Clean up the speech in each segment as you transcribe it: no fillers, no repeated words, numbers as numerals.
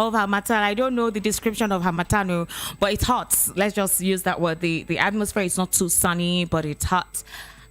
of Hamatan. I don't know the description of Hamatano, but it's hot. Let's just use that word. The atmosphere is not too sunny, but it's hot.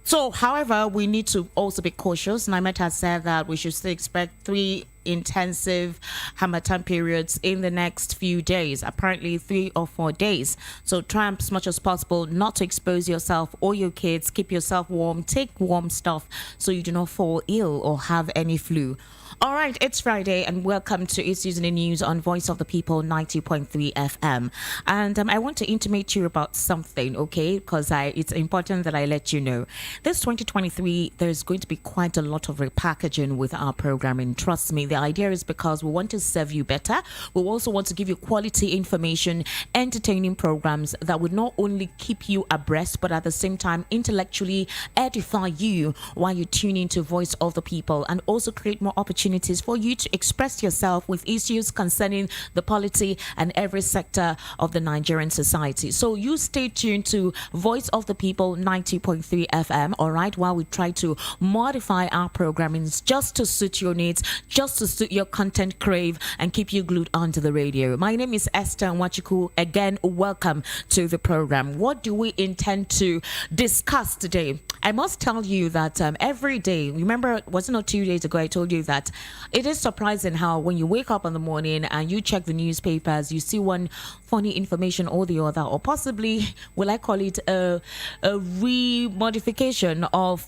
So, however, we need to also be cautious. Naimet has said that we should still expect 3 intensive Hamatan periods in the next few days, apparently 3 or 4 days. So try as much as possible not to expose yourself or your kids. Keep yourself warm, take warm stuff so you do not fall ill or have any flu. All right, it's Friday and welcome to It's Using News on Voice of the People 90.3 FM. And I want to intimate to you about something, okay? Because it's important that I let you know. This 2023, there's going to be quite a lot of repackaging with our programming. Trust me, the idea is because we want to serve you better. We also want to give you quality information, entertaining programs that would not only keep you abreast, but at the same time intellectually edify you while you tune into Voice of the People, and also create more opportunities for you to express yourself with issues concerning the polity and every sector of the Nigerian society. So you stay tuned to Voice of the People 90.3 FM, all right, while we try to modify our programming just to suit your needs, just to suit your content crave, and keep you glued onto the radio. My name is Esther Nwachuku. Again, welcome to the program. What do we intend to discuss today? I must tell you that every day, remember, was it not 2 days ago I told you that it is surprising how when you wake up in the morning and you check the newspapers, you see one funny information or the other, or possibly, will I call it a remodification of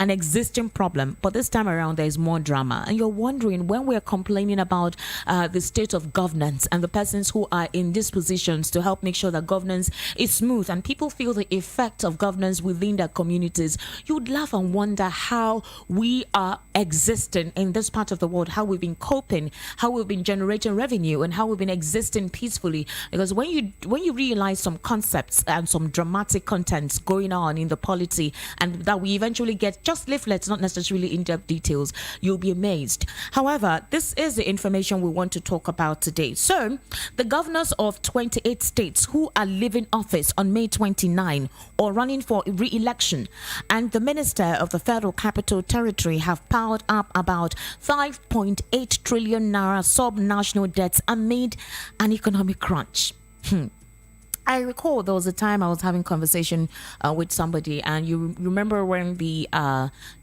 an existing problem, but this time around there is more drama, and you're wondering, when we're complaining about the state of governance and the persons who are in these positions to help make sure that governance is smooth and people feel the effect of governance within their communities, you'd laugh and wonder how we are existing in this part of the world, how we've been coping, how we've been generating revenue, and how we've been existing peacefully. Because when you realize some concepts and some dramatic contents going on in the polity, and that we eventually get just leaflets, not necessarily in-depth details, you'll be amazed. However, this is the information we want to talk about today. So, the governors of 28 states who are leaving office on May 29 or running for re-election, and the Minister of the Federal Capital Territory have piled up about 5.8 trillion naira sub-national debts amid an economic crunch. I recall there was a time I was having conversation with somebody, and you remember when the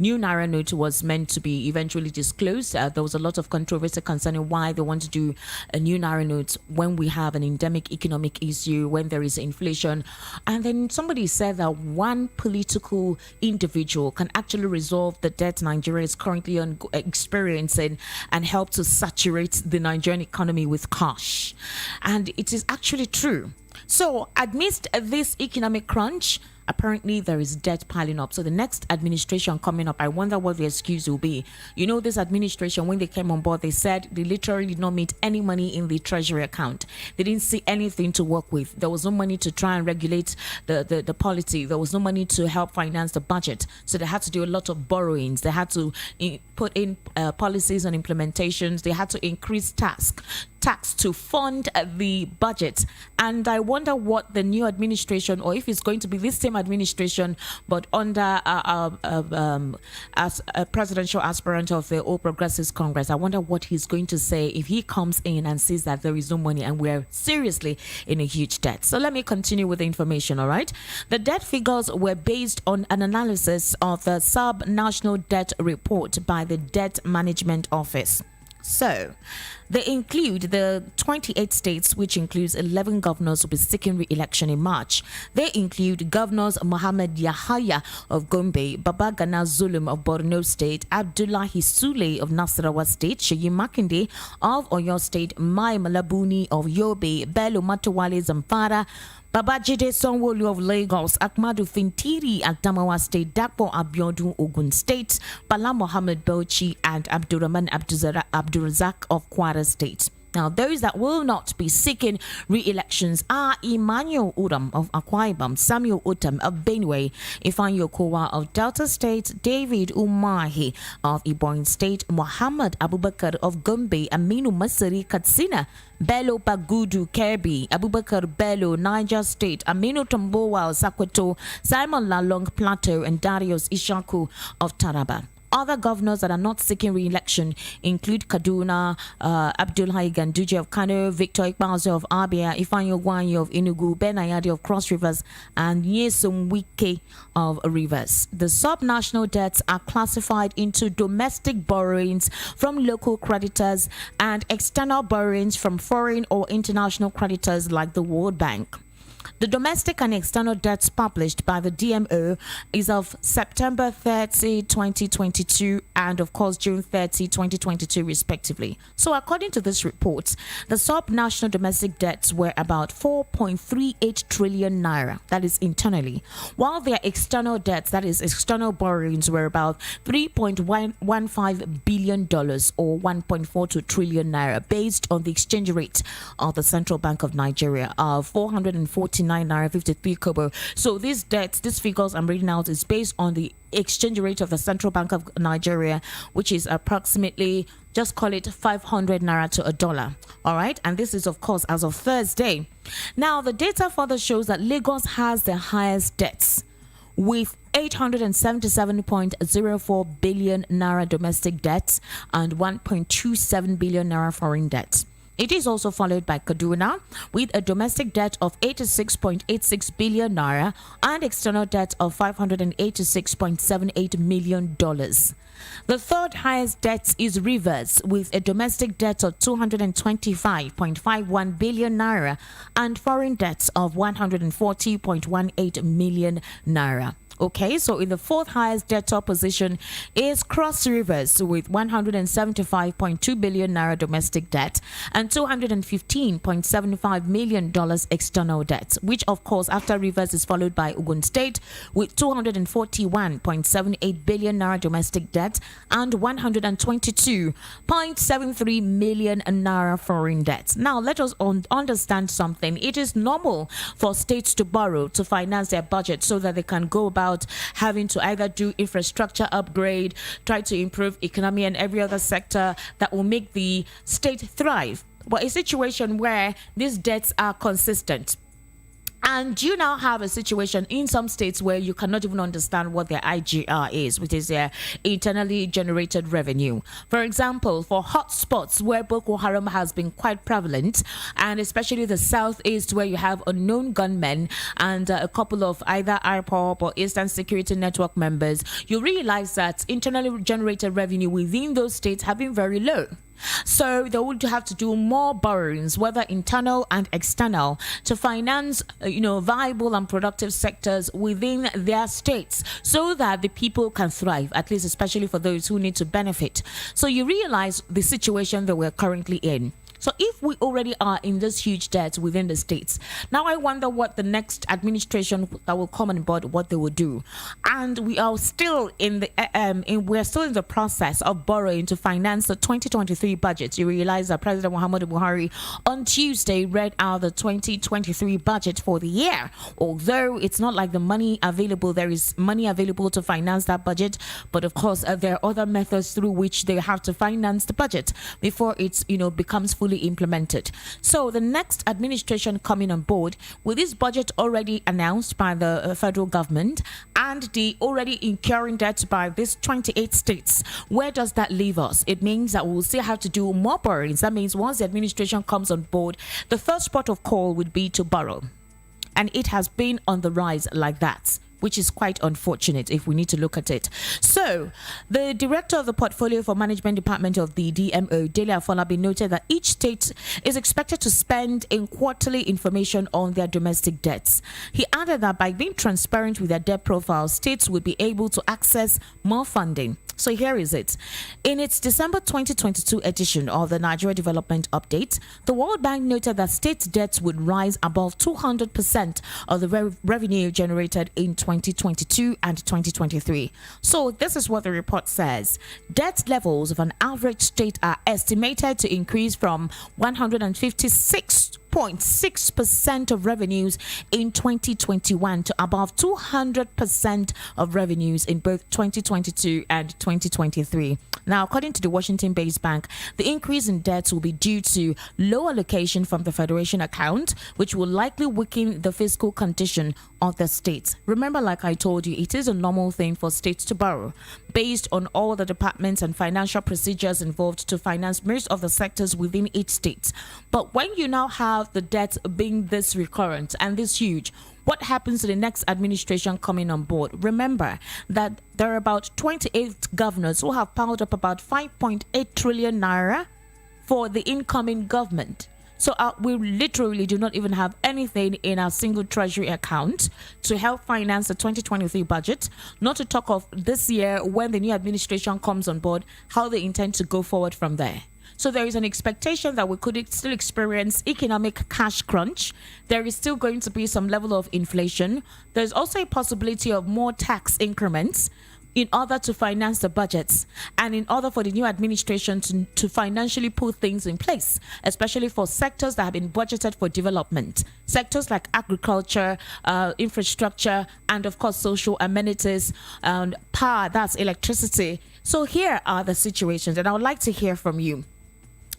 new Naira note was meant to be eventually disclosed. There was a lot of controversy concerning why they want to do a new Naira note when we have an endemic economic issue, when there is inflation. And then somebody said that one political individual can actually resolve the debt Nigeria is currently experiencing and help to saturate the Nigerian economy with cash. And it is actually true. So, amidst this economic crunch, apparently there is debt piling up. So the next administration coming up, I wonder what the excuse will be. You know, this administration, when they came on board, they said they literally did not meet any money in the treasury account. They didn't see anything to work with. There was no money to try and regulate the policy. There was no money to help finance the budget. So they had to do a lot of borrowings. They had to put in policies and implementations. They had to increase tax to fund the budget. And I wonder what the new administration, or if it's going to be this same administration, but under as a presidential aspirant of the All Progressives Congress, I wonder what he's going to say if he comes in and sees that there is no money and we're seriously in a huge debt. So let me continue with the information, all right? The debt figures were based on an analysis of the sub-national debt report by the Debt Management Office. So, they include the 28 states, which includes 11 governors who will be seeking re-election in March. They include Governors Mohammed Yahaya of Gombe, Babagana Zulum of Borno State, Abdullahi Sule of Nasarawa State, Sheyi Makinde of Oyo State, Mai Malabuni of Yobe, Bello Matawale Zamfara, Babajide Sanwo-Olu of Lagos, Ahmadu Fintiri at Adamawa State, Dakpo Abiodun Ogun State, Bala Mohammed Bauchi, and Abdurrahman Abdurazak of Kwara State. Now, those that will not be seeking re-elections are Emmanuel Uram of Akwa Ibom, Samuel Utam of Benue, Ifeanyi Okowa of Delta State, David Umahi of Ebonyi State, Muhammad Abubakar of Gombe, Aminu Masari Katsina, Bello Bagudu Kirby, Abubakar Bello, Niger State, Aminu Tambowa of Sakwato, Simon Lalong Plateau, and Darius Ishaku of Taraba. Other governors that are not seeking re-election include Kaduna, Abdullahi Ganduje of Kano, Victor Ikpaze of Abia, Ifeanyi Ogwuanyi of Enugu, Ben Ayade of Cross Rivers, and Nyesom Wike of Rivers. The sub-national debts are classified into domestic borrowings from local creditors and external borrowings from foreign or international creditors like the World Bank. The domestic and external debts published by the DMO is of September 30, 2022 and of course June 30, 2022 respectively. So according to this report, the sub-national domestic debts were about 4.38 trillion naira, that is internally, while their external debts, that is external borrowings, were about $3.15 billion or 1.42 trillion naira based on the exchange rate of the Central Bank of Nigeria of 449 naira 53 kobo. So these debts, these figures I'm reading out, is based on the exchange rate of the Central Bank of Nigeria, which is approximately, just call it 500 naira to a dollar. All right, and this is of course as of Thursday. Now the data further shows that Lagos has the highest debts with 877.04 billion naira domestic debts and 1.27 billion naira foreign debts. It is also followed by Kaduna with a domestic debt of 86.86 billion naira and external debt of $586.78 million. The third highest debt is Rivers with a domestic debt of 225.51 billion naira and foreign debts of 140.18 million naira. Okay, so in the fourth highest debtor position is Cross Rivers with 175.2 billion naira domestic debt and $215.75 million external debt, which of course after Rivers is followed by Ogun State with 241.78 billion naira domestic debt and 122.73 million naira foreign debt. Now let us understand something. It is normal for states to borrow to finance their budget so that they can go about having to either do infrastructure upgrade, try to improve economy and every other sector that will make the state thrive. But a situation where these debts are consistent, and you now have a situation in some states where you cannot even understand what their IGR is, which is their internally generated revenue. For example, for hotspots where Boko Haram has been quite prevalent, and especially the southeast where you have unknown gunmen and a couple of either IPOP or Eastern Security Network members, you realize that internally generated revenue within those states have been very low. So they would have to do more borrowings, whether internal and external, to finance, viable and productive sectors within their states so that the people can thrive, at least especially for those who need to benefit. So you realize the situation that we're currently in. So if we already are in this huge debt within the states, now I wonder what the next administration that will come on board, what they will do. And we are still in the we're still in the process of borrowing to finance the 2023 budget. You realize that President Muhammadu Buhari on Tuesday read out the 2023 budget for the year. Although it's not like the money available, there is money available to finance that budget, but of course there are other methods through which they have to finance the budget before it's becomes fully implemented. So the next administration coming on board with this budget already announced by the federal government and the already incurring debt by these 28 states, where does that leave us? It means that we'll still have to do more borrowings. That means once the administration comes on board, the first port of call would be to borrow, and it has been on the rise like that, which is quite unfortunate if we need to look at it. So, the director of the Portfolio for Management Department of the DMO, Dele Afolabi, noted that each state is expected to spend in quarterly information on their domestic debts. He added that by being transparent with their debt profile, states would be able to access more funding. So here is it. In its December 2022 edition of the Nigeria Development Update, the World Bank noted that state debts would rise above 200% of the revenue generated in 2022 and 2023. So this is what the report says. Debt levels of an average state are estimated to increase from 156 1.6% of revenues in 2021 to above 200% of revenues in both 2022 and 2023. Now, according to the Washington-based bank, the increase in debts will be due to low allocation from the Federation account, which will likely weaken the fiscal condition of the states. Remember, like I told you, it is a normal thing for states to borrow based on all the departments and financial procedures involved to finance most of the sectors within each state. But when you now have the debt being this recurrent and this huge, what happens to the next administration coming on board? Remember that there are about 28 governors who have piled up about 5.8 trillion naira for the incoming government. So we literally do not even have anything in our single treasury account to help finance the 2023 budget, not to talk of this year when the new administration comes on board, how they intend to go forward from there. So there is an expectation that we could still experience economic cash crunch. There is still going to be some level of inflation. There's also a possibility of more tax increments in order to finance the budgets and in order for the new administration to financially put things in place, especially for sectors that have been budgeted for development. Sectors like agriculture, infrastructure, and of course social amenities and power, that's electricity. So here are the situations, and I would like to hear from you.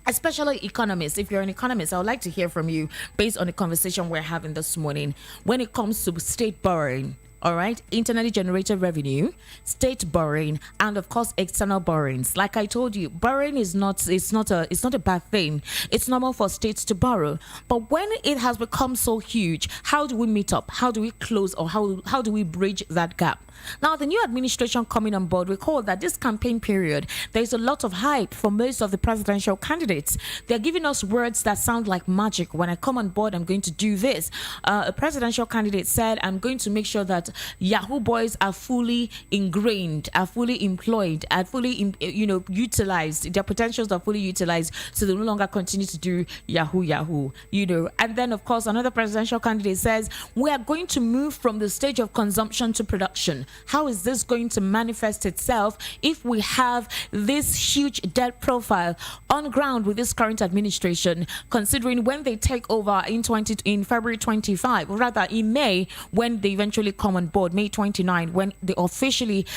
Especially economists. If you're an economist, I would like to hear from you based on the conversation we're having this morning when it comes to state borrowing. All right, internally generated revenue, state borrowing, and of course external borrowings. Like I told you, borrowing is not a bad thing. It's normal for states to borrow, but when it has become so huge, how do we meet up? How do we close, or how do we bridge that gap? Now, the new administration coming on board, recall that this campaign period, there's a lot of hype for most of the presidential candidates. They're giving us words that sound like magic. When I come on board, I'm going to do this. A presidential candidate said, I'm going to make sure that Yahoo boys are fully ingrained, are fully employed, are fully, utilized. Their potentials are fully utilized, so they no longer continue to do Yahoo. And then, of course, another presidential candidate says, we are going to move from the stage of consumption to production. How is this going to manifest itself if we have this huge debt profile on ground with this current administration, considering when they take over in February 25, or rather in May, when they eventually come on board, May 29, when they officially,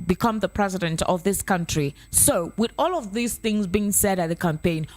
become the president of this country. So with all of these things being said at the campaign,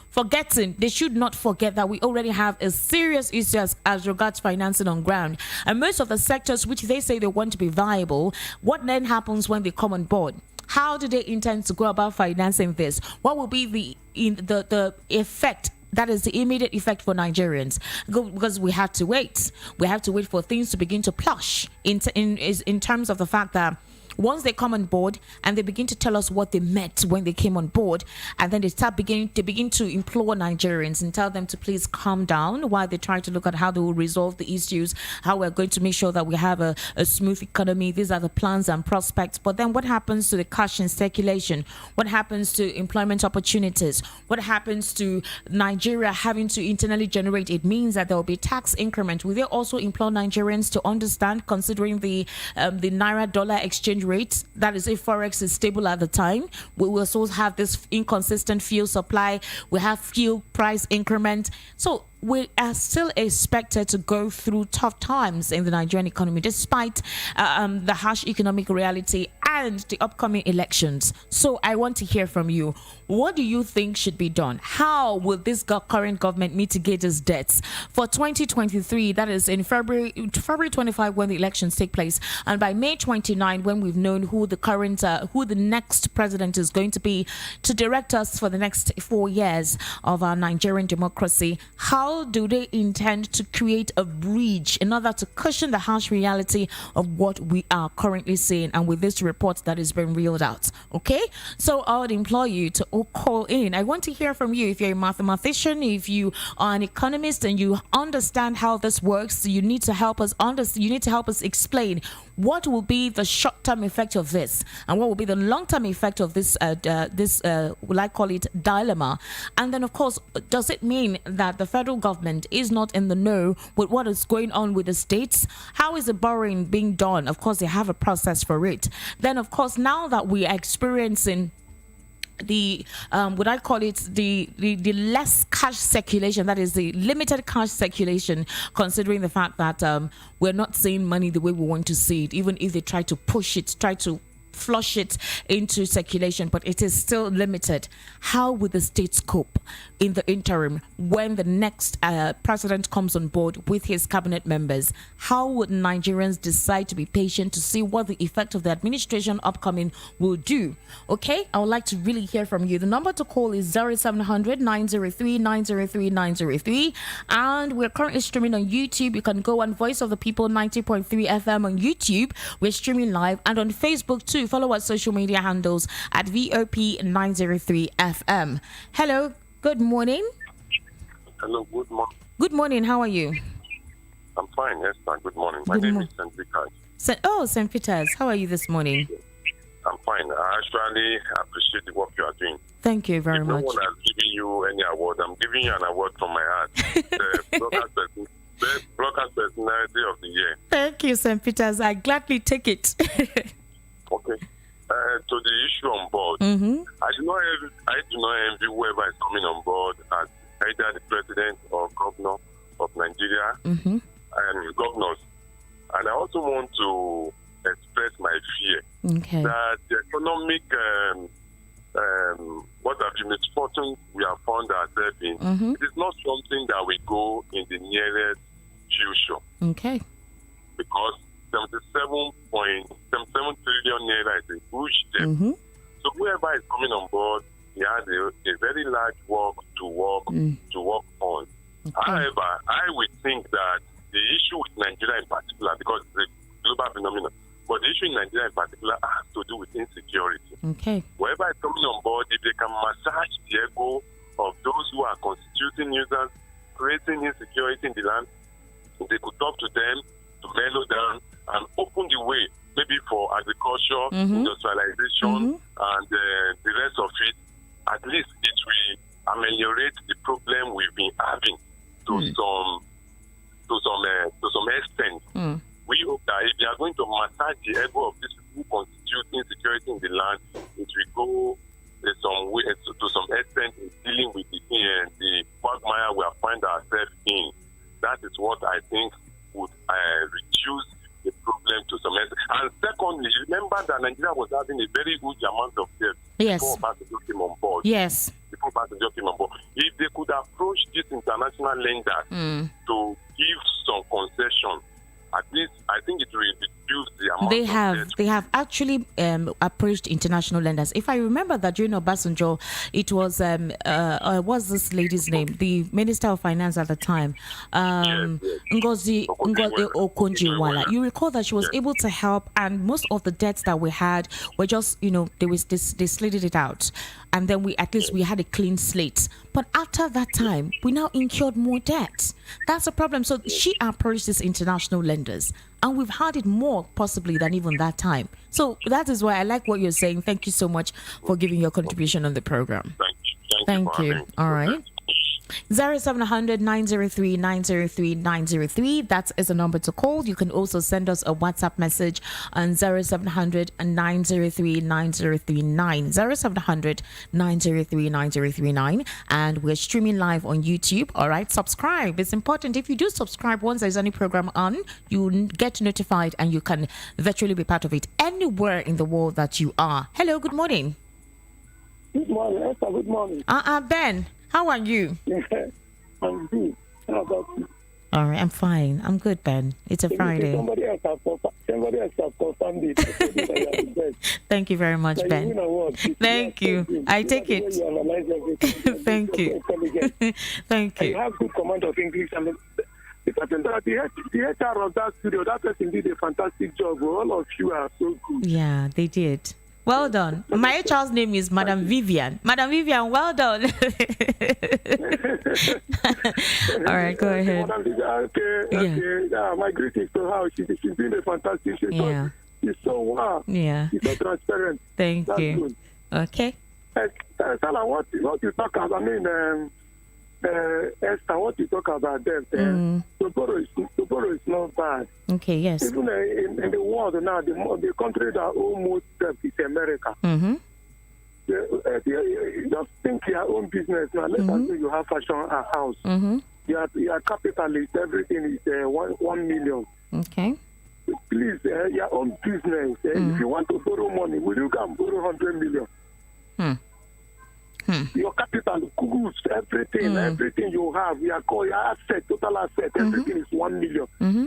they should not forget that we already have a serious issue as regards financing on ground. And most of the sectors which they say they want to be viable, what then happens when they come on board? How do they intend to go about financing this? What will be the effect? That is the immediate effect for Nigerians, because we have to wait. We have to wait for things to begin to plush in terms of the fact that once they come on board and they begin to tell us what they meant when they came on board, and then they begin to implore Nigerians and tell them to please calm down while they try to look at how they will resolve the issues, how we're going to make sure that we have a smooth economy. These are the plans and prospects. But then what happens to the cash in circulation? What happens to employment opportunities? What happens to Nigeria having to internally generate? It means that there will be tax increment. Will they also implore Nigerians to understand, considering the Naira dollar exchange rates, that is if forex is stable at the time? We will also have this inconsistent fuel supply. We have fuel price increment. So we are still expected to go through tough times in the Nigerian economy, despite the harsh economic reality and the upcoming elections. So I want to hear from you. What do you think should be done? How will this current government mitigate its debts for 2023? That is in February 25, when the elections take place, and by May 29, when we've known who the next president is going to be to direct us for the next 4 years of our Nigerian democracy. How do they intend to create a bridge in order to cushion the harsh reality of what we are currently seeing, and with this report that is being reeled out? Okay, so I would implore you to call in. I want to hear from you. If you're a mathematician, if you are an economist and you understand how this works, you need to help us explain what will be the short-term effect of this and what will be the long-term effect of this will I call it dilemma. And then, of course, does it mean that the federal government is not in the know with what is going on with the states? How is the borrowing being done? Of course, they have a process for it. Then, of course, now that we are experiencing would I call it the less cash circulation, that is the limited cash circulation, considering the fact that we're not seeing money the way we want to see it, even if they try to push it, try to flush it into circulation, but it is still limited. How would the states cope in the interim when the next president comes on board with his cabinet members? How would Nigerians decide to be patient to see what the effect of the administration upcoming will do? Okay, I would like to really hear from you. The number to call is 0700 903 903 903, and we're currently streaming on YouTube. You can go on Voice of the People 90.3 FM on YouTube. We're streaming live, and on Facebook too. Follow our social media handles at VOP903 FM. Hello, good morning. Hello, good morning. Good morning, how are you? I'm fine, Esther. Good morning. My name is St. Peters. St. Peters, how are you this morning? I'm fine. I actually appreciate the work you are doing. Thank you very much. No one has given you any award. I'm giving you an award from my heart. The broadcast personality of the year. Thank you, St. Peters. I gladly take it. Okay. To the issue on board, I do not envy whoever is coming on board as either the president or governor of Nigeria and governors. And I also want to express my fear that the economic what have the misfortune we have found ourselves in, it is not something that we go in the nearest future. Okay. Because 77 trillion naira is a huge debt. So whoever is coming on board, he has a very large work to work on. However, I would think that the issue with Nigeria in particular, because it's a global phenomenon, but the issue in Nigeria in particular has to do with insecurity. Okay. Whoever is coming on board, if they can massage the ego of those who are constituting users, creating insecurity in the land, they could talk to them to mellow down and open the way, maybe for agriculture, industrialization, and the rest of it. At least it will ameliorate the problem we've been having to some extent. We hope that if they are going to massage the ego of these people who constitute insecurity in the land, it will go to some extent in dealing with the quagmire we have found ourselves in. That is what I think would reduce the problem to some extent. And secondly, remember that Nigeria was having a very huge amount of debt before Obasanjo came on board. Yes. Before Obasanjo came on board. If they could approach these international lenders to give some concession, at least I think it will reduce the amount of debt. They have actually approached international lenders. If I remember that during Obasanjo, it was what's this lady's name? The Minister of Finance at the time, Ngozi Okonjo-Iweala. You recall that she was able to help, and most of the debts that we had were just, they slid it out, and then we had a clean slate. But after that time, we now incurred more debt. That's a problem. So she approached these international lenders, and we've had it more possibly than even that time. So that is why I like what you're saying. Thank you so much for giving your contribution on the program. Thank you. All right. 0700 903 903 903. That is a number to call. You can also send us a WhatsApp message on 0700 903 9039. 0700 903 9039. And we're streaming live on YouTube. All right. Subscribe. It's important. If you do subscribe, once there's any program on, you get notified and you can virtually be part of it anywhere in the world that you are. Hello. Good morning. Good morning, Esther. Good morning. Ben. How are you? I'm good. How about you? All right, I'm fine. I'm good, Ben. It's a Friday. Somebody else has confirmed it. Thank you very much, Ben. Thank you. I take it. Thank you. Thank you. You have good command of English. And the person that the HR of that studio, that person did a fantastic job. All of you are so good. Yeah, they did. Well done. My HR's name is Madam Vivian. Madam Vivian, well done. All right, go ahead. Okay. Yeah, my greetings to her. She's doing a fantastic job. She's so wow. Yeah. She's so transparent. Thank That's you. Good. Okay. Salah, what you talk about? I mean, Esther, what you talk about them? To borrow is not bad. Okay, yes. Even in the world now, the country that almost debt is America. Just think your own business now. Let's say you have fashion house. Your capitalist, everything is 1 million. Okay. Please, your own business. If you want to borrow money, will you come borrow 100 million? Your capital, goods, everything you have, your asset, total asset, everything is 1 million.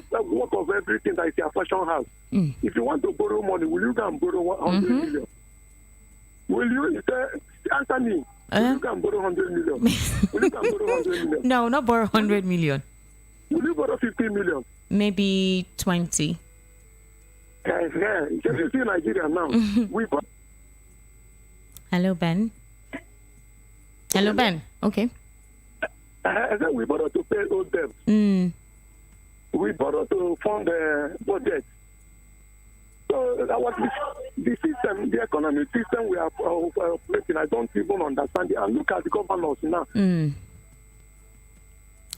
That's worth of everything that is your fashion house. If you want to borrow money, will you come borrow 100 million? Will you answer me? Will you come borrow 100 million? Will you come borrow 100 million? No, not borrow 100 million. Will you borrow 50 million? Maybe 20. You see Nigeria now. Hello, Ben. Hello, Ben. Okay. I said we borrow to pay old debt. We borrow to fund the budget. So that was the system, the economic system we are operating. I don't even understand it. And look at the governors now.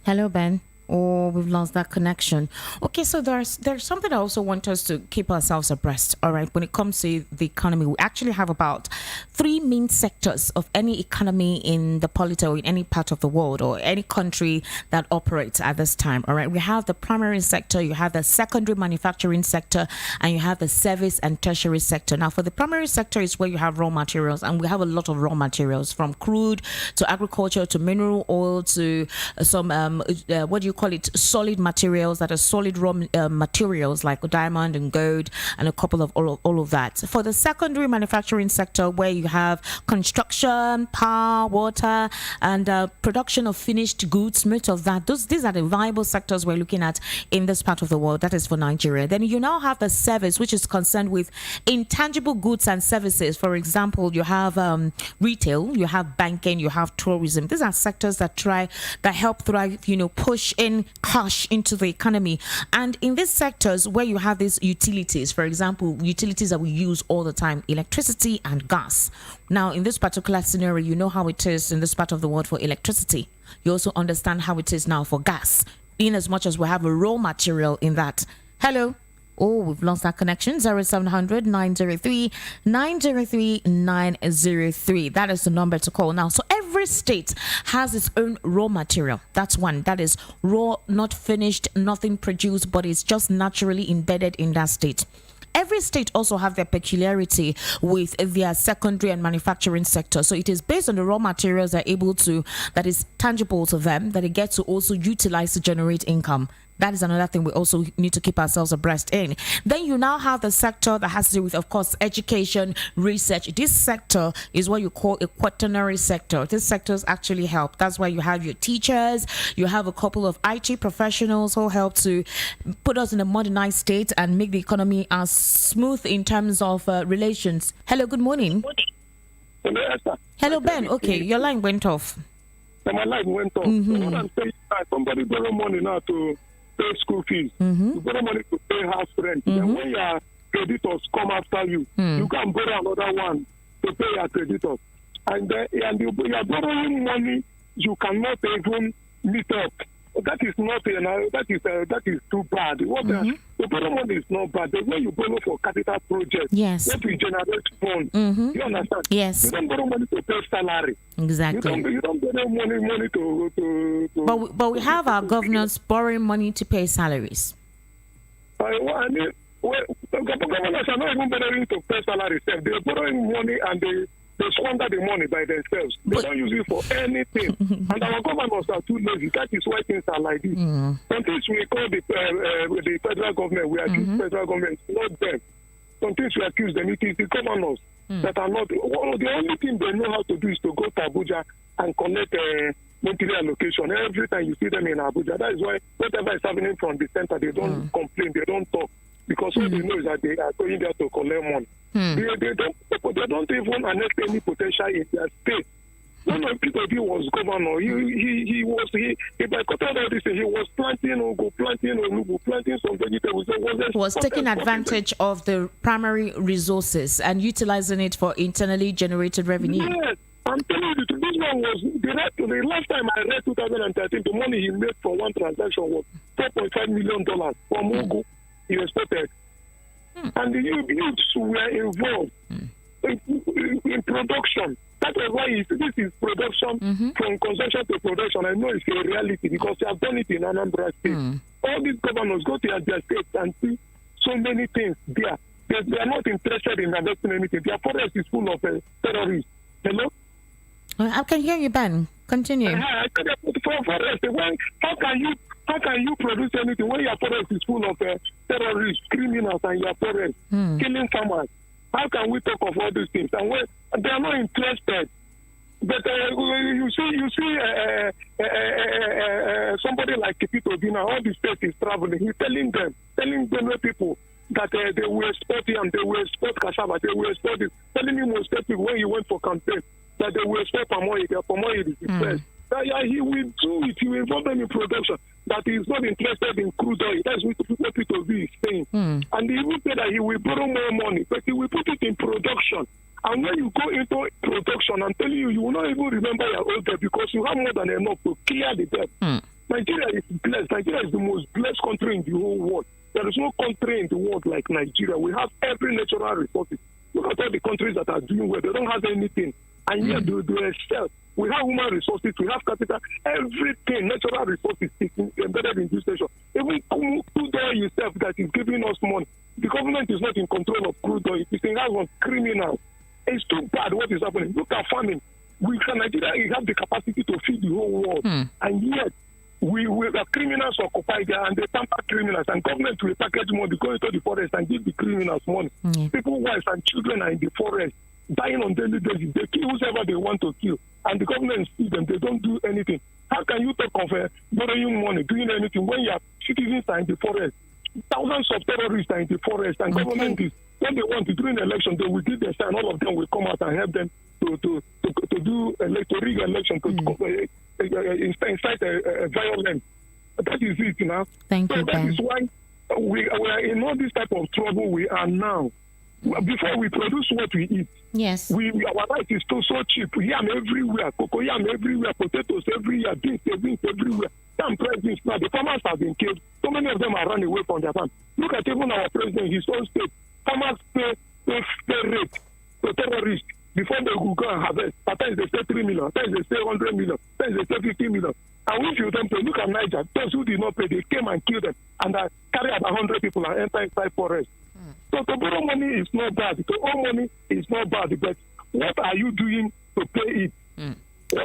Hello, Ben. Oh, we've lost that connection. Okay, so there's something I also want us to keep ourselves abreast. All right, when it comes to the economy, we actually have about 3 main sectors of any economy in the polity or in any part of the world or any country that operates at this time. All right, we have the primary sector, you have the secondary manufacturing sector, and you have the service and tertiary sector. Now, for the primary sector is where you have raw materials, and we have a lot of raw materials, from crude to agriculture to mineral oil to some what do you call it, solid materials that are solid raw materials like diamond and gold and a couple of all of that. For the secondary manufacturing sector, where you have construction, power, water, and production of finished goods, most of that, these are the viable sectors we're looking at in this part of the world. That is for Nigeria. Then you now have the service, which is concerned with intangible goods and services. For example, you have retail, you have banking, you have tourism. These are sectors that help thrive, push in cash into the economy. And in these sectors where you have these utilities, for example, utilities that we use all the time, electricity and gas. Now, in this particular scenario, you know how it is in this part of the world for electricity. You also understand how it is now for gas, in as much as we have a raw material in that. Hello. Oh, we've lost that connection. 0700 903 903 903. That is the number to call now. So every state has its own raw material. That's one. That is raw, not finished, nothing produced, but it's just naturally embedded in that state. Every state also have their peculiarity with their secondary and manufacturing sector. So it is based on the raw materials they're able to, that is tangible to them, that they get to also utilize to generate income. That is another thing we also need to keep ourselves abreast in. Then you now have the sector that has to do with, of course, education, research. This sector is what you call a quaternary sector. These sectors actually help. That's why you have your teachers, you have a couple of IT professionals who help to put us in a modernized state and make the economy as smooth in terms of relations. Hello, good morning. Hello, Ben. Okay, your line went off. My line went off. So what I'm saying is that somebody borrow money now to pay school fees. You borrow money to pay house rent. Then when your creditors come after you, you can borrow another one to pay your creditors. And you are borrowing money you cannot even meet up. That is not that is too bad. The borrow money is not bad. The way you borrow for capital projects, yes, what we generate funds. You understand? Yes. You don't borrow money to pay salary. Exactly. You don't borrow money to But we have our governors borrowing money to pay salaries. I mean, the governors are not even borrowing to pay salary. They're borrowing money and they squander the money by themselves. They don't use it for anything. And our governors are too lazy. That is why things are like this. Some things we call the federal government, we accuse federal government, not them. Some things we accuse them, it is the governors that are not. The only thing they know how to do is to go to Abuja and collect monthly allocation. Every time you see them in Abuja, that is why whatever is happening from the center, they don't complain, they don't talk. Because what they know is that they are going there to collect money. They don't even annex any potential in their state. When Peter B was governor, he boycotted all this. He was planting some vegetables. He was taking advantage of the primary resources and utilizing it for internally generated revenue. Yes. I'm telling you, this one was the last time I read 2013, the money he made for one transaction was $4.5 million from Ogu. He expected. And the youths were involved. in production. That is why this is production from consumption to production. I know it's a reality because they have done it in Anambra State. All these governors go to their states and see so many things there. They are not interested in investing anything. Their forest is full of terrorists. Hello? I can hear you, Ben. Continue. I said for forest. How can you produce anything when your forest is full of terrorists, criminals, and your forest killing farmers? How can we talk of all these things? And when they are not interested. But you see, somebody like Kipito Dina, all the states is traveling. He's telling them people that they will export him, they will export cassava, they will export it. Telling him most people when he went for campaign that they will export palm oil. Their palm oil is depressed. He will do it. He will involve them in production. That he is not interested in crude oil. That's what Peter B is saying. And he will say that he will borrow more money, but he will put it in production. And when you go into production, I'm telling you, you will not even remember your old debt because you have more than enough to clear the debt. Nigeria is blessed. Nigeria is the most blessed country in the whole world. There is no country in the world like Nigeria. We have every natural resources. Look at all the countries that are doing well. They don't have anything. And yet they excel. We have human resources, we have capital, everything, natural resources embedded in this nation. Even crude oil yourself that is giving us money. The government is not in control of crude oil. It's in hands of criminals. It's too bad what is happening. Look at farming. Nigeria have the capacity to feed the whole world. And yet, we have criminals occupy there and they tamper criminals and government will package money, go into the forest and give the criminals money. People, wives and children are in the forest, dying on daily basis. They kill whoever they want to kill. And the government sees them, they don't do anything. How can you talk of borrowing money, doing anything when your citizens are in the forest? Thousands of terrorists are in the forest, and government is, when they want to do an election, they will give their sign, all of them will come out and help them to rig election, to incite a violence. That is it now. Thank you, that Ben. is why we are in all this type of trouble we are now. Before we produce what we eat, yes, our rice is still so cheap. Yam everywhere, cocoa yam everywhere, potatoes everywhere, beans everywhere. Some presidents now, the farmers have been killed. So many of them are running away from their farm. Look at even our president, his own state. Farmers pay rate to terrorists before they will go and harvest. At times they say 3 million, at times they say 100 million, at times they say 50 million. And if you don't pay, look at Niger. Those who did not pay, they came and killed them and carry about 100 people and enter inside forest. So to borrow money is not bad. To owe money is not bad. But what are you doing to pay it?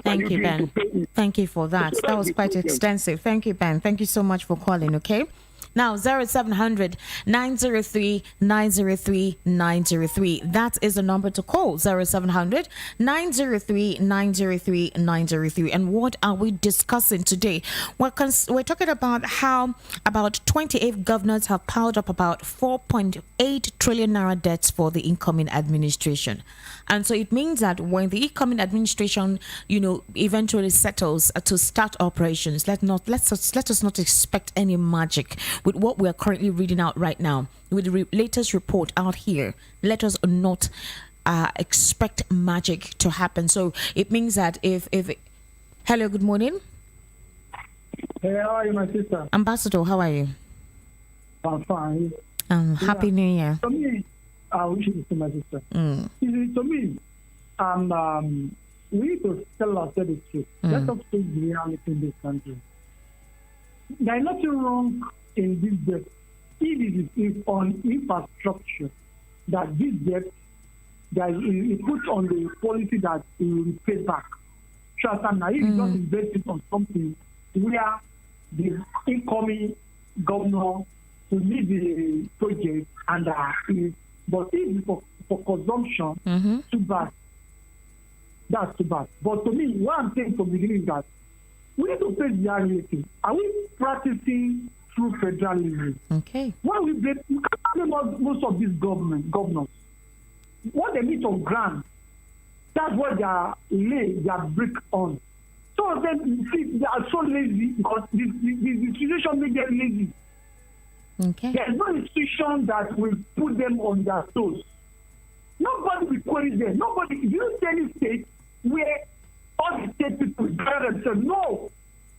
Thank you, Ben. Thank you for that. That was quite extensive. Thank you, Ben. Thank you so much for calling, okay? Now, 0700 903 903 903. That is the number to call. 0700 903 903 903. And what are we discussing today? We're talking about how about 28 governors have piled up about 4.8 trillion naira debts for the incoming administration. And so it means that when the incoming administration, eventually settles to start operations, let us not expect any magic with what we are currently reading out right now. With the latest report out here, let us not expect magic to happen. So it means that if hello, good morning. Hey, how are you, my sister? Ambassador, how are you? I'm fine. Happy New Year. To me, I wish you to my sister. To me, we need to tell ourselves the truth. Let us face the reality in this country. There is nothing wrong in this debt. If it is on infrastructure that this debt that is put on the policy that it will pay back. Now, if you don't invest it on something where the incoming governor to lead the project and but if it's for consumption, too bad. That's too bad. But to me, what I'm saying from the beginning is that we need to face the reality. Are we practicing through federalism? Okay. Why we blame? You can't blame most of these governors. What they need on ground, that's what they are lay their brick on. Some of them, they are so lazy because the institution made them lazy. Okay. There is no institution that will put them on their toes. Nobody will query them. Nobody. If you see any state where all the state people gather and say, no,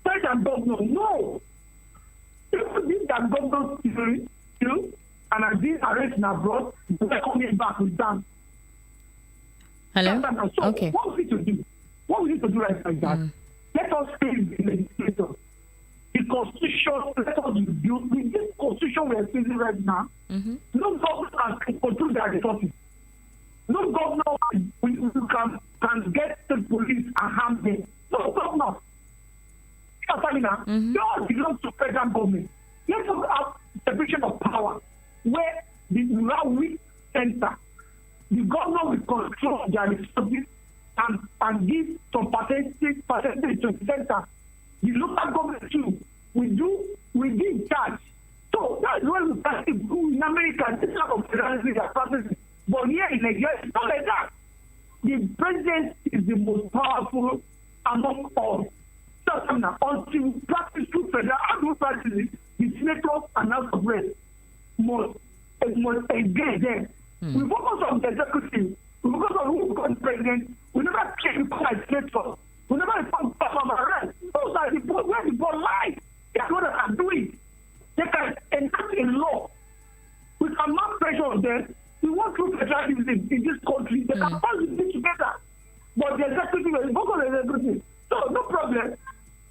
state and governor, no. People did that governor still, and are being arrested abroad, they're coming back with them. Hello? So Okay. what we need to do? What we need to do right now is that let us face the legislators. The constitution, let us build this constitution we are facing right now. No government can control their resources. No governor can get the police and harm them. No governor. They all belong to federal government. Let us have separation of power where the weak center, the governor will control their resources and give some percentage to the center. The local government too we give charge. So that's why we practice in America. This type of federalism are practicing. But here in Nigeria, it's not like that. The president is the most powerful among all. So until we practice true federal, how do we practice it? The senators and House of Reps must engage them. We focus on the executive. We focus on who becomes president. We never care because I senator. We never become arrest. Those are the people where the ball lies. That's what I can do it. They can enact a law. We can mount pressure on them. We want true federalism in this country. They can pass this together. But the executive is focus on the executive. So no problem.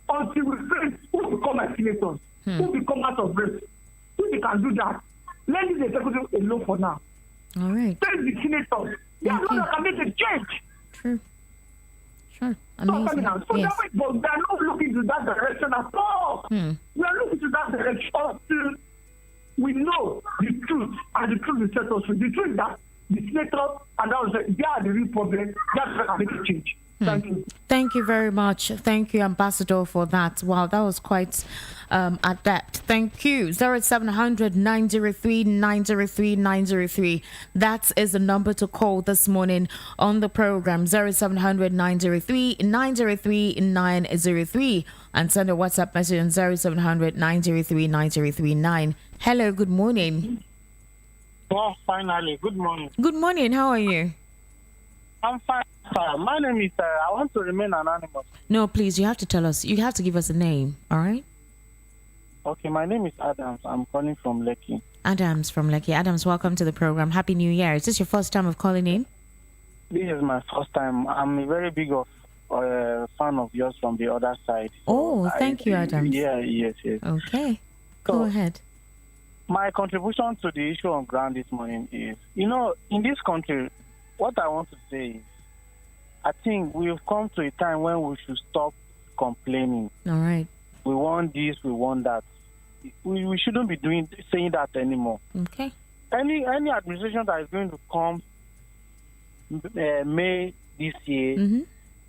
Until we face who become our senators, who become out of race. If we can do that, let the executive alone for now. All right. Face the senators. They are not that can make a change. True. Sure. Amazing. So yes. but they are not looking to that direction at all. We are looking to that direction until we know the truth, and the truth will set us free. The truth is that the senators and those they are the real problem. That's why I make a change. Thank you. Thank you very much. Thank you, Ambassador, for that. Wow, that was quite adept. Thank you. 0700 903 903 903. That is the number to call this morning on the program. 0700 903 903 903. And send a WhatsApp message on 0700 903 903. Hello, good morning. Oh, finally. Good morning. Good morning. How are you? I'm fine, sir. My name is, I want to remain anonymous. No, please, you have to tell us. You have to give us a name, all right? Okay, my name is Adams. I'm calling from Lekki. Adams from Lekki. Adams, welcome to the program. Happy New Year. Is this your first time of calling in? This is my first time. I'm a very big fan of yours from the other side. Oh, thank you, Adams. Yeah, yes. Okay, So, go ahead. My contribution to the issue on ground this morning is, in this country, what I want to say is, I think we've come to a time when we should stop complaining. All right. We want this, we want that. We shouldn't be saying that anymore. Okay. Any administration that is going to come May this year,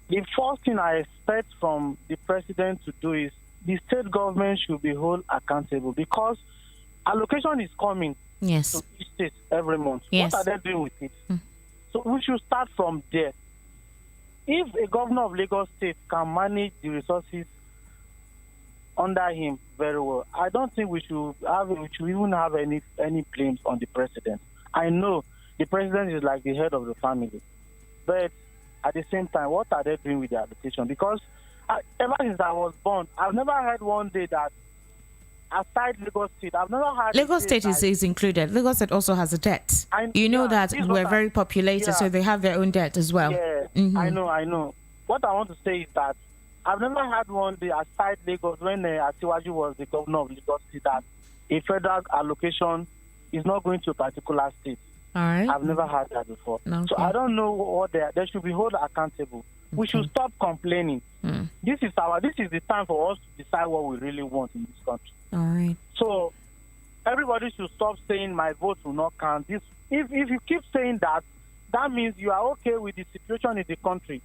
the first thing I expect from the president to do is the state government should be held accountable, because allocation is coming Yes. to each state every month. Yes. What are they doing with it? So we should start from there. If a governor of Lagos State can manage the resources under him very well, I don't think we should even have any blames on the president. I know the president is like the head of the family, but at the same time, what are they doing with the allocation? Because ever since I was born, I've never heard one day that aside Lagos State, I've never had Lagos State is included. Lagos State also has a debt. That we're very populated, so they have their own debt as well. Yeah, I know. What I want to say is that I've never had one day aside Lagos when Asiwaju was the governor of Lagos State that a federal allocation is not going to a particular state. All right. I've never had that before. Okay. So I don't know what they should be held accountable. We should stop complaining. This is the time for us to decide what we really want in this country. All right. So everybody should stop saying my vote will not count. If you keep saying that, that means you are okay with the situation in the country.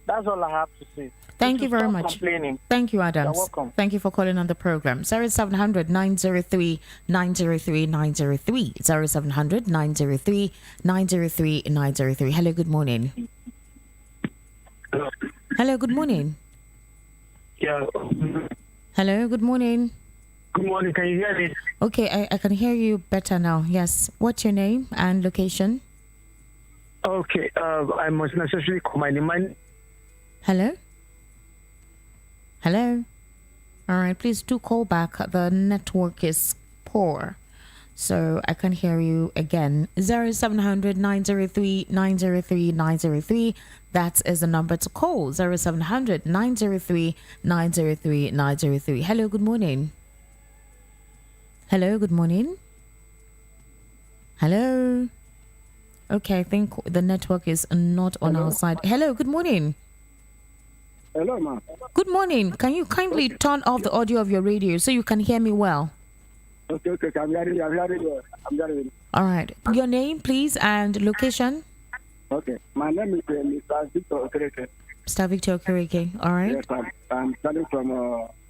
That's all I have to say. Thank you very much. Complaining. Thank you, Adams. You're welcome. Thank you for calling on the program. 0700 903 903 903. 0700 903 903 903. Hello, good morning. Hello, good morning. Yeah. Hello, good morning. Good morning. Can you hear me? Okay, I can hear you better now. Yes. What's your name and location? Okay. I must necessarily call my name. Hello? Hello? All right, please do call back. The network is poor. So I can hear you again. 0700 903 903 903. That is the number to call. 0700 903 903 903. Hello, good morning. Hello, good morning. Hello. Okay, I think the network is not on our side. Hello, good morning. Hello, ma'am. Good morning. Can you kindly turn off the audio of your radio so you can hear me well? Okay. I'm hearing you. All right. Your name, please, and location? Okay. My name is Mr. Victor Okereke. Mr. Victor Okereke. All right. Yes, I'm starting from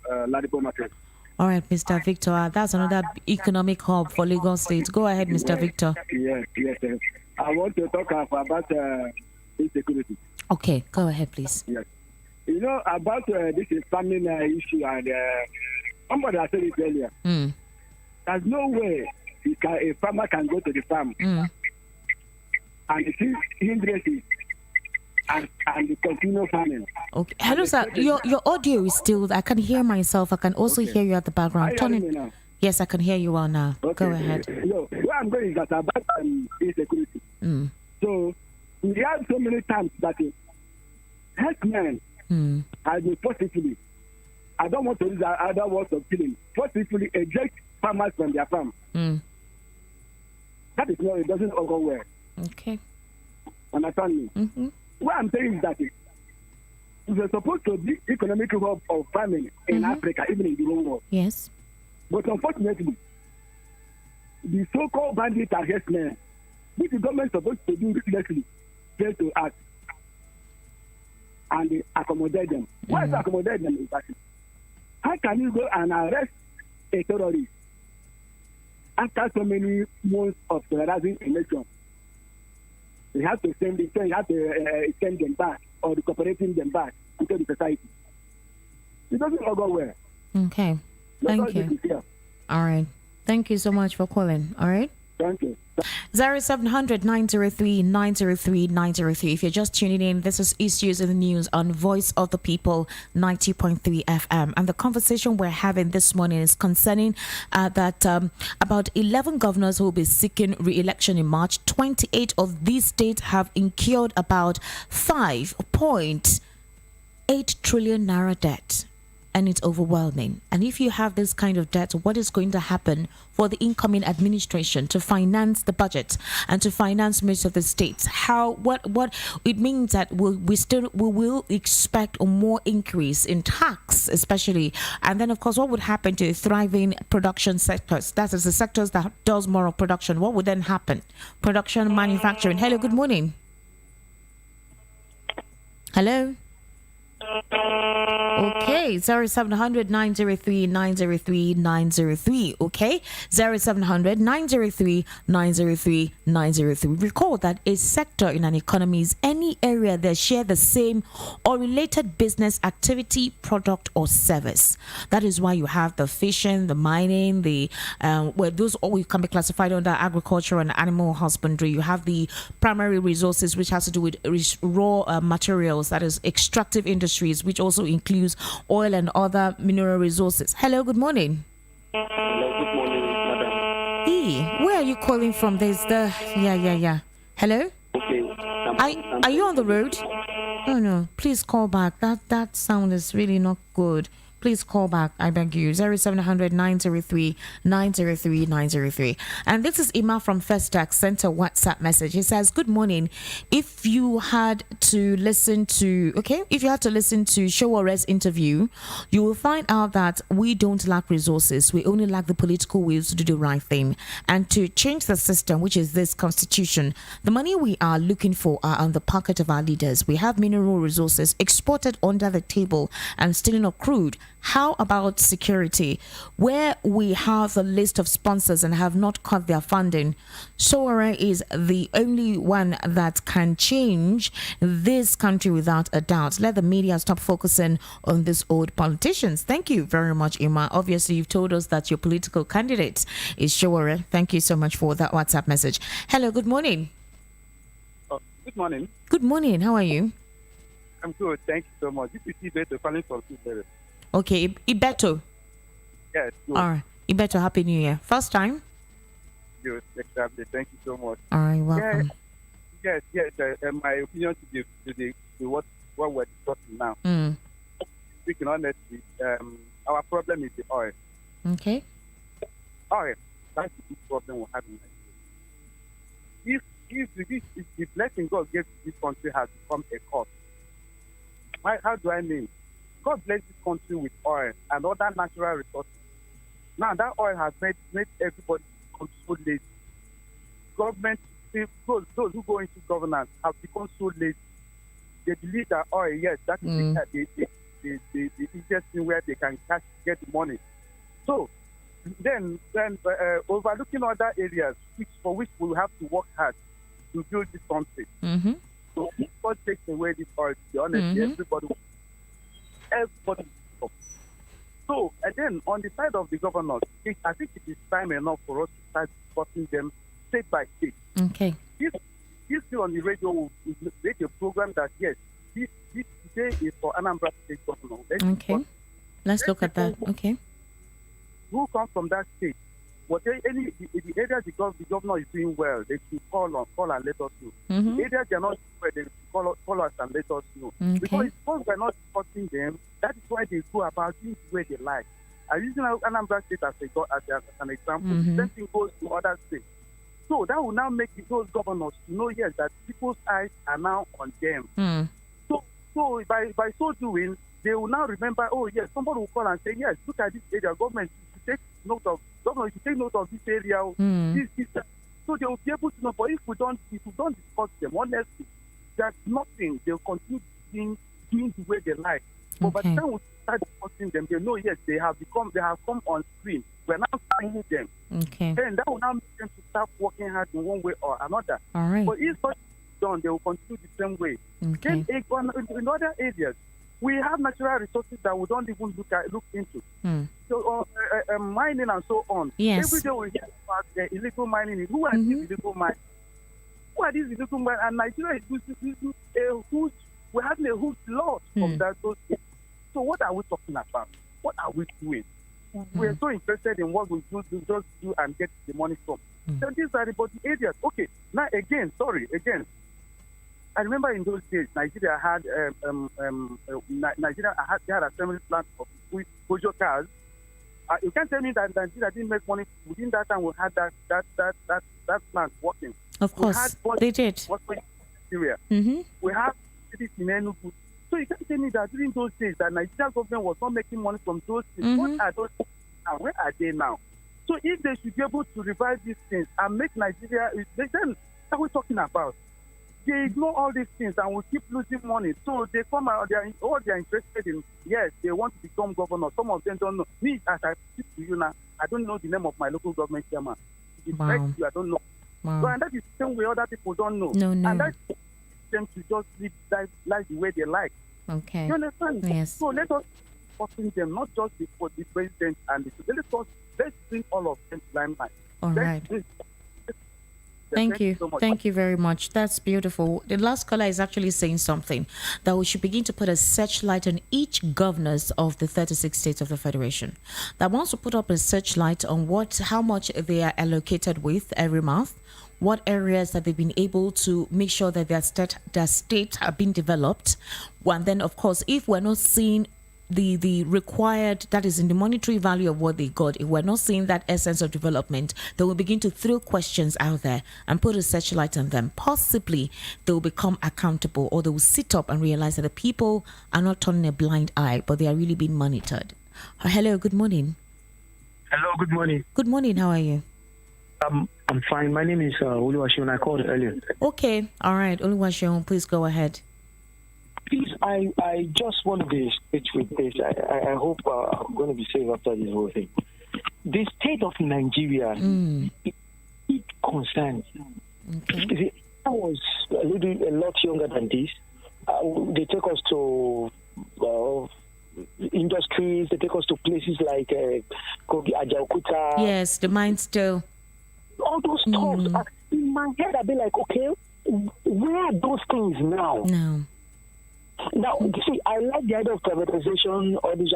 Ladipo Market. All right, Mr. Victor. That's another economic hub for Lagos State. Go ahead, Mr. Victor. Yes. I want to talk about insecurity. Okay, go ahead, please. Yes. You know, about this farming issue, and somebody has said it earlier. There's no way a farmer can go to the farm and see hindrances and continue farming. Okay. Hello, sir. Your audio is still. I can hear myself. I can also hear you at the background. Turn it. Now? Yes, I can hear you well now. Okay. Go ahead. Where I'm going is that about insecurity. So we have so many times that herdsmen have been positively. I don't want to use other words of killing. Positively eject farmers from their farm. That is not. It doesn't go well. Okay. Understand me? What I'm saying is that we're supposed to be economic hub of farming in Africa, even in the whole world. Yes. But unfortunately, the so-called bandits are herdsmen, which the government is supposed to do rigorously, fail to act and they accommodate them. Why is accommodate them exactly? How can you go and arrest a terrorist after so many months of terrorizing a nation? You have to send them back or incorporating them back into the society. It doesn't all go well. Okay. Thank you. All right. Thank you so much for calling. All right. Thank you. 0700 903 903 903. If you're just tuning in, this is Issues in the News on Voice of the People 90.3 FM. And the conversation we're having this morning is concerning that about 11 governors who will be seeking re-election in March. 28 of these states have incurred about 5.8 trillion naira debt. And it's overwhelming. And if you have this kind of debt, what is going to happen for the incoming administration to finance the budget and to finance most of the states? What it means that we will expect a more increase in tax, especially. And then, of course, what would happen to thriving production sectors? That is the sectors that does more of production. What would then happen? Production, manufacturing. Hello, good morning. Hello. Okay, 0700 903 903 903. Okay, 0700 903 903 903. Recall that a sector in an economy is any area that share the same or related business activity, product, or service. That is why you have the fishing, the mining, the where those all can be classified under agriculture and animal husbandry. You have the primary resources, which has to do with raw materials, that is extractive industries, which also includes oil and other mineral resources. Hello, good morning. Hello, good morning, madam. Hey, where are you calling from? There's the yeah. Hello? Okay. Are you on the road? Oh no, please call back. That sound is really not good. Please call back, I beg you. 0700 903 903 903. And this is Ima from Festac, sent a WhatsApp message. He says, good morning. If you had to listen to Showore's interview, you will find out that we don't lack resources. We only lack the political will to do the right thing and to change the system, which is this constitution. The money we are looking for are on the pocket of our leaders. We have mineral resources exported under the table and stealing of crude. How about security? Where we have a list of sponsors and have not cut their funding, Showore is the only one that can change this country without a doubt. Let the media stop focusing on these old politicians. Thank you very much, Ima. Obviously, you've told us that your political candidate is Showore. Thank you so much for that WhatsApp message. Hello, good morning. Good morning. Good morning. How are you? I'm good. Thank you so much. This is Ibeto calling from Tuesday. Okay, Ibeto. Yes. Good. All right. Ibeto, Happy New Year. First time? you. Exactly. Thank you so much. All right, welcome. Yes. My opinion to what we're discussing now. Speaking honestly, our problem is the oil. Okay. Oil. That's the big problem we have in Nigeria. If the blessing God gave to this country has become a curse, how do I mean? God bless this country with oil and other natural resources. Now that oil has made everybody become so lazy. Government, those who go into governance have become so lazy. They believe that oil, yes, that is the easiest thing where they can get the money. So then overlooking other areas for which we have to work hard to build this country. So if God takes away this oil, to be honest, everybody. So, and then on the side of the governors, I think it is time enough for us to start discussing them state by state. Okay. If you on the radio will make a program that, yes, this today is for Anambra State governor. Let's look at that. Okay. Who comes from that state? The areas the governor is doing well, they should call and let us know. The areas they are not doing well, they should call us and let us know. Because we're not supporting them, that is why they go about things the way they like. I'm using Anambra State as an example. The same thing goes to other states. So that will now make those governors to know, yes, that people's eyes are now on them. So by so doing, they will now remember, oh yes, somebody will call and say, yes, look at this area, government should take note of this area. This. So they will be able to know. But if we don't discuss them, honestly, there's nothing. They'll continue doing the way they like. But by the time we start discussing them, they know, yes, they have come on screen. We're now signing them. Okay. And that will now make them to start working hard in one way or another. All right. But if not done, they will continue the same way. Okay. Then in other areas, we have natural resources that we don't even look into. So mining and so on. Yes. Every day we hear about illegal mining. Who are these illegal miners? Who are these illegal miners? And Nigeria is using we're having a huge loss from those. So what are we talking about? What are we doing? We're so interested in what we just do and get the money from. So these are the areas. Okay. Now again. I remember in those days, Nigeria had they had assembly plant of Bojo cars. You can't tell me that Nigeria didn't make money within that time. We had that plant working. Of course, they did. Nigeria. We have cities in Enugu. So you can't tell me that during those days that Nigerian government was not making money from those things. What are those things and where are they now? So if they should be able to revive these things and make Nigeria, then what are we talking about? They ignore all these things and we keep losing money. So they come out, they're interested in, yes, they want to become governor. Some of them don't know. Me, as I speak to you now, I don't know the name of my local government chairman. I don't know. Wow. So, and that is the same way other people don't know. No. And that's them to just live life the way they like. Okay. You understand? Yes. So let us supporting them, not just for the president and let's bring all of them to limelight. All right. Thank you. Thank you very much. That's beautiful. The last caller is actually saying something that we should begin to put a searchlight on each governors of the 36 states of the Federation. That wants to put up a searchlight on how much they are allocated with every month, what areas that they've been able to make sure that their state are being developed. And then, of course, if we're not seeing the required, that is in the monetary value of what they got, if we're not seeing that essence of development, they will begin to throw questions out there and put a searchlight on them. Possibly they will become accountable, or they will sit up and realize that the people are not turning a blind eye, but they are really being monitored. Hello, good morning. Hello, good morning. Good morning, how are you? I'm fine. My name is Oluwaseun. I called earlier. Okay, all right, Oluwaseun, please go ahead. Please, I just want to speak with this. I hope I'm going to be safe after this whole thing. The state of Nigeria is concerned. Okay. I was a lot younger than this. They take us to industries. They take us to places like Kogi, Ajaokuta. Yes, the mine still. All those talks. In my head, I'd be like, okay, where are those things now? No. Now, see, I like the idea of privatization, all these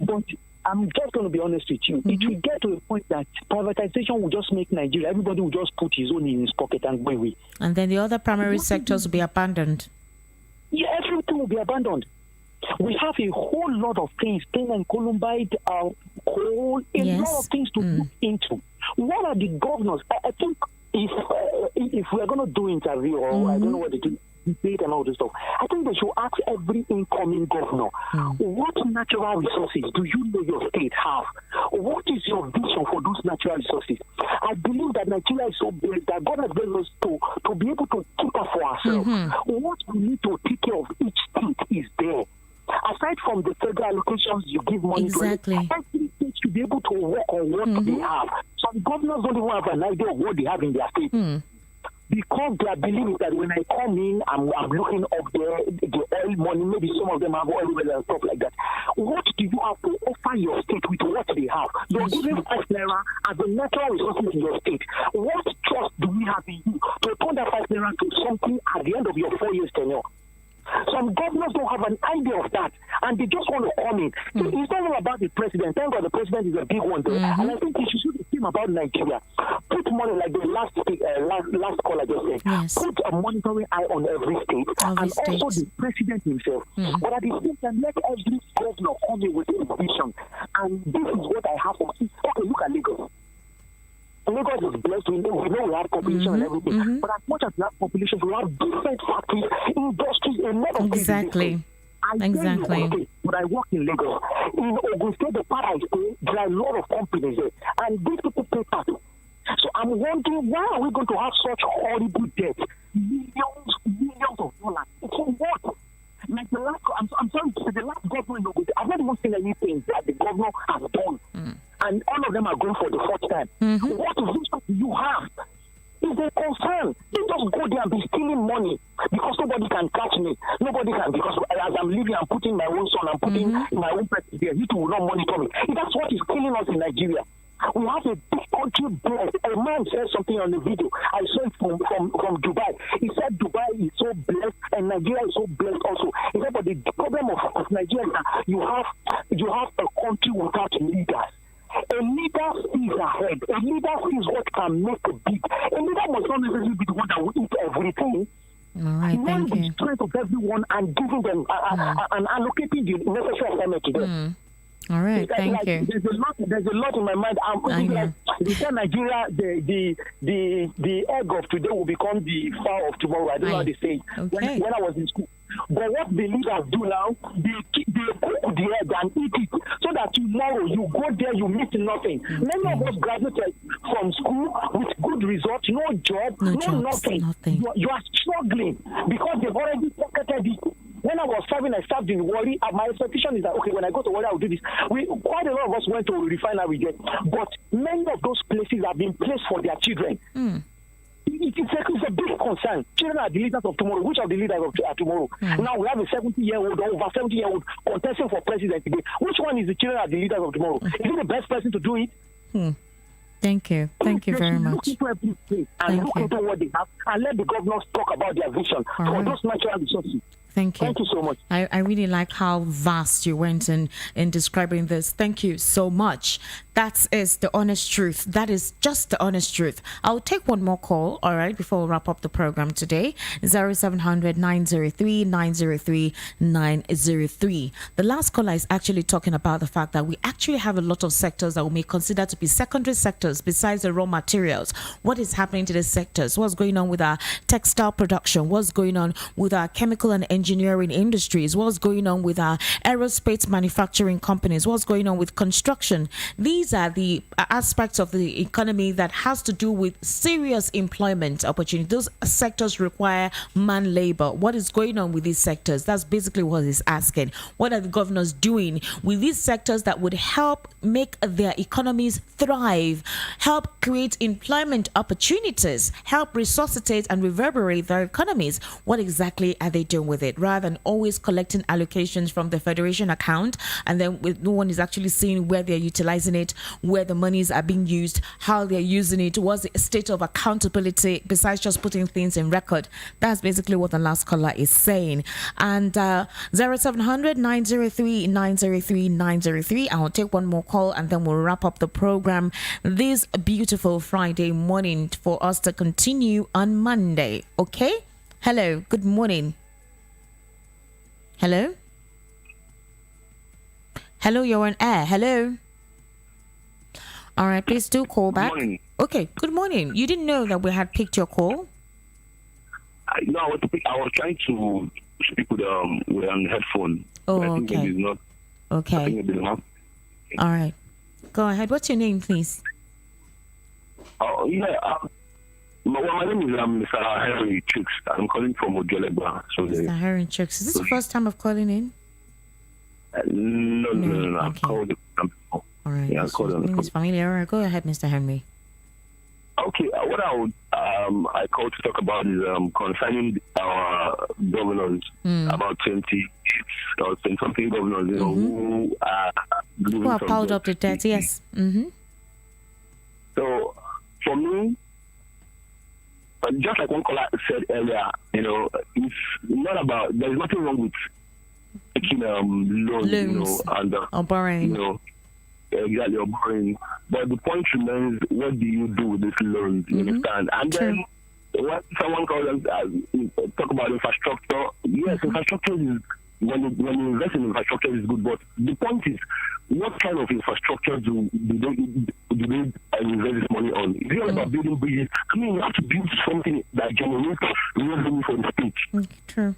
but I'm just going to be honest with you. It will get to a point that privatization will just make Nigeria, everybody will just put his own in his pocket and go away. And then the other primary sectors will be abandoned. Yeah, everything will be abandoned. We have a whole lot of things, pain and columbide, coal, a lot of things to look into. What are the governors? I think if we are going to do interview, or I don't know what they do, debate and all this stuff, I think they should ask every incoming governor, what natural resources do you know your state have? What is your vision for those natural resources? I believe that Nigeria is so big that God has given us to be able to keep up for ourselves. What we need to take care of each state is there. Aside from the federal allocations you give money to, every state should be able to work on what they have. Some governors don't even have an idea of what they have in their state. Because they are believing that when I come in, I'm looking up the oil money. Maybe some of them have oil wells and stuff like that. What do you have to offer your state with what they have? You're giving 5 naira as the natural resources in your state. What trust do we have in you to turn that 5 naira to something at the end of your 4 years tenure? Some governors don't have an idea of that, and they just want to come in. So it's not all about the president. Thank God the president is a big one there, and I think he should do the same about Nigeria. Put money like the last call I just said. Yes. Put a monitoring eye on every state, also the president himself. But at the same time, let every governor come in with a vision. And this is what I have for myself. Okay, look at Lagos. Lagos is blessed. We know we have population and everything. But as much as we have population, we have different factories, industries, a lot of Exactly. But I work in Lagos. In Ogun State, the part I stay, there are a lot of companies there. And these people pay tax. So I'm wondering, why are we going to have such horrible debt? Millions of dollars. For what? Like the last, I'm sorry to say, the last governor in Ogun State, I've not even seen anything that the governor has done. And all of them are going for the first time. What vision do you have? Is a concern. They just go there and be stealing money because nobody can catch me. Nobody can, because as I'm living, I'm putting my own son, I'm putting my own person there. You two will not monitor me. That's what is killing us in Nigeria. We have a big country blessed. A man said something on the video. I saw it from Dubai. He said Dubai is so blessed and Nigeria is so blessed also. He said, but the problem of Nigeria is that you have a country without leaders. A leader sees ahead. A leader sees what can make it big. A leader must not necessarily be the one that will eat everything. All right, thank you. The strength of everyone and giving them and allocating the necessary assignment to them. All right, thank you. There's a lot in my mind. They say Nigeria, the egg of today will become the fowl of tomorrow. I don't know how they say it. Okay. When I was in school. But what the leaders do now, they cook the egg and eat it so that tomorrow you go there, you meet nothing. Many of us graduated from school with good results, no job, nothing. You are struggling because they've already pocketed it. When I was serving, I served in Warri. My expectation is that, okay, when I go to Warri, I will do this. Quite a lot of us went to refinery there. But many of those places have been placed for their children. It's a big concern. Children are the leaders of tomorrow. Which are the leaders of tomorrow? Now we have a 70-year-old or over 70-year-old contesting for president today. Which one is the children are the leaders of tomorrow? Is it the best person to do it? Thank you. Thank you very much. Look into every place and look into what they have and let the governors talk about their vision for those natural resources. Thank you. Thank you so much. I really like how vast you went in describing this. Thank you so much. That is the honest truth. That is just the honest truth. I'll take one more call, all right, before we wrap up the program today. 0700 903 903 903. The last caller is actually talking about the fact that we actually have a lot of sectors that we may consider to be secondary sectors besides the raw materials. What is happening to the sectors? What's going on with our textile production? What's going on with our chemical and engineering industries? What's going on with our aerospace manufacturing companies? What's going on with construction? These are the aspects of the economy that has to do with serious employment opportunity. Those sectors require man labor. What is going on with these sectors? That's basically what he's asking. What are the governors doing with these sectors that would help make their economies thrive, help create employment opportunities, help resuscitate and reverberate their economies? What exactly are they doing with it? Rather than always collecting allocations from the federation account and then no one is actually seeing where they're utilizing it where the monies are being used, how they're using it, what's the state of accountability besides just putting things in record. That's basically what the last caller is saying. And 0700 903 903 903. I'll take one more call and then we'll wrap up the program this beautiful Friday morning for us to continue on Monday. Okay? Hello, good morning. Hello? Hello, you're on air. Hello? All right, please do call back. Good morning. Okay, good morning. You didn't know that we had picked your call? No, I was trying to speak with an headphone. Oh, I think okay. maybe it's not. I Okay. think maybe it's not. All right. Go ahead. What's your name, please? Oh, yeah. My name is Mr. Henry Chicks. I'm calling from Ojolegba. So Mr. Harry Chooks. Is this the first time of calling in? no. Okay. I've called before. All right. Yeah, I called them. It's familiar. All right. Go ahead, Mr. Henry. Okay, what I called to talk about is concerning our governors, about 28 or something governors, who are Who have piled up the debt? Yes. Mm-hmm. So, for me, just like one caller said earlier, it's not about, there's nothing wrong with taking loans, and or borrowing. Exactly, or borrowing. But the point remains, what do you do with these loans? You understand? And then when someone calls and talk about infrastructure, yes, infrastructure is, when you invest in infrastructure is good, but the point is, what kind of infrastructure do they invest this money on? It's not about building bridges. I mean, you have to build something that generates revenue for the state. True.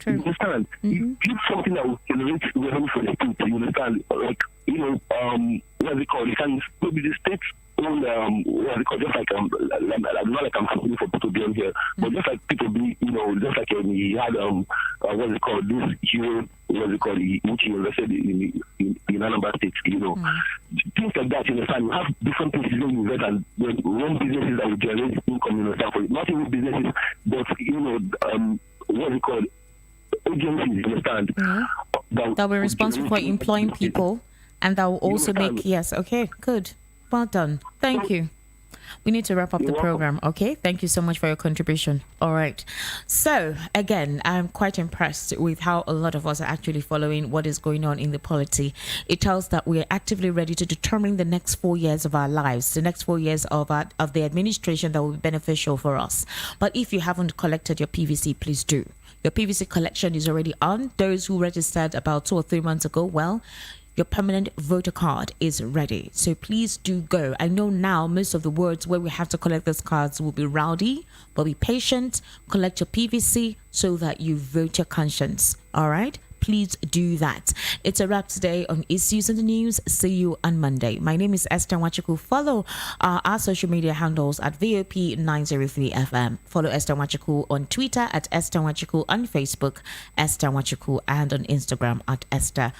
You understand? You build something that will generate revenue for the state. You understand? Like, what's it called? You can maybe the state own what's it called? Just like not like I'm happy for people being here, but just like people be, just like he had what's it called? This hero, what's it called? Which he invested in another state. Things like that. You understand? You have different places where you invest and run businesses that will generate income. You understand? For not even businesses, but what's it called? Agencies, you understand? That we're responsible for employing people, and that will also make, yes, okay, good. Well done. Thank you. We need to wrap up the program, okay? Thank you so much for your contribution. All right. So, again, I'm quite impressed with how a lot of us are actually following what is going on in the polity. It tells that we are actively ready to determine the next 4 years of our lives, the next 4 years of the administration that will be beneficial for us. But if you haven't collected your PVC, please do. Your PVC collection is already on. Those who registered about 2 or 3 months ago, well, your permanent voter card is ready. So please do go. I know now most of the wards where we have to collect those cards will be rowdy, but be patient. Collect your PVC so that you vote your conscience. All right? Please do that. It's a wrap today on Issues in the News. See you on Monday. My name is Esther Wachiku. Follow our social media handles at VOP903FM. Follow Esther Wachiku on Twitter at Esther Wachiku, on Facebook, Esther Wachiku, and on Instagram at Esther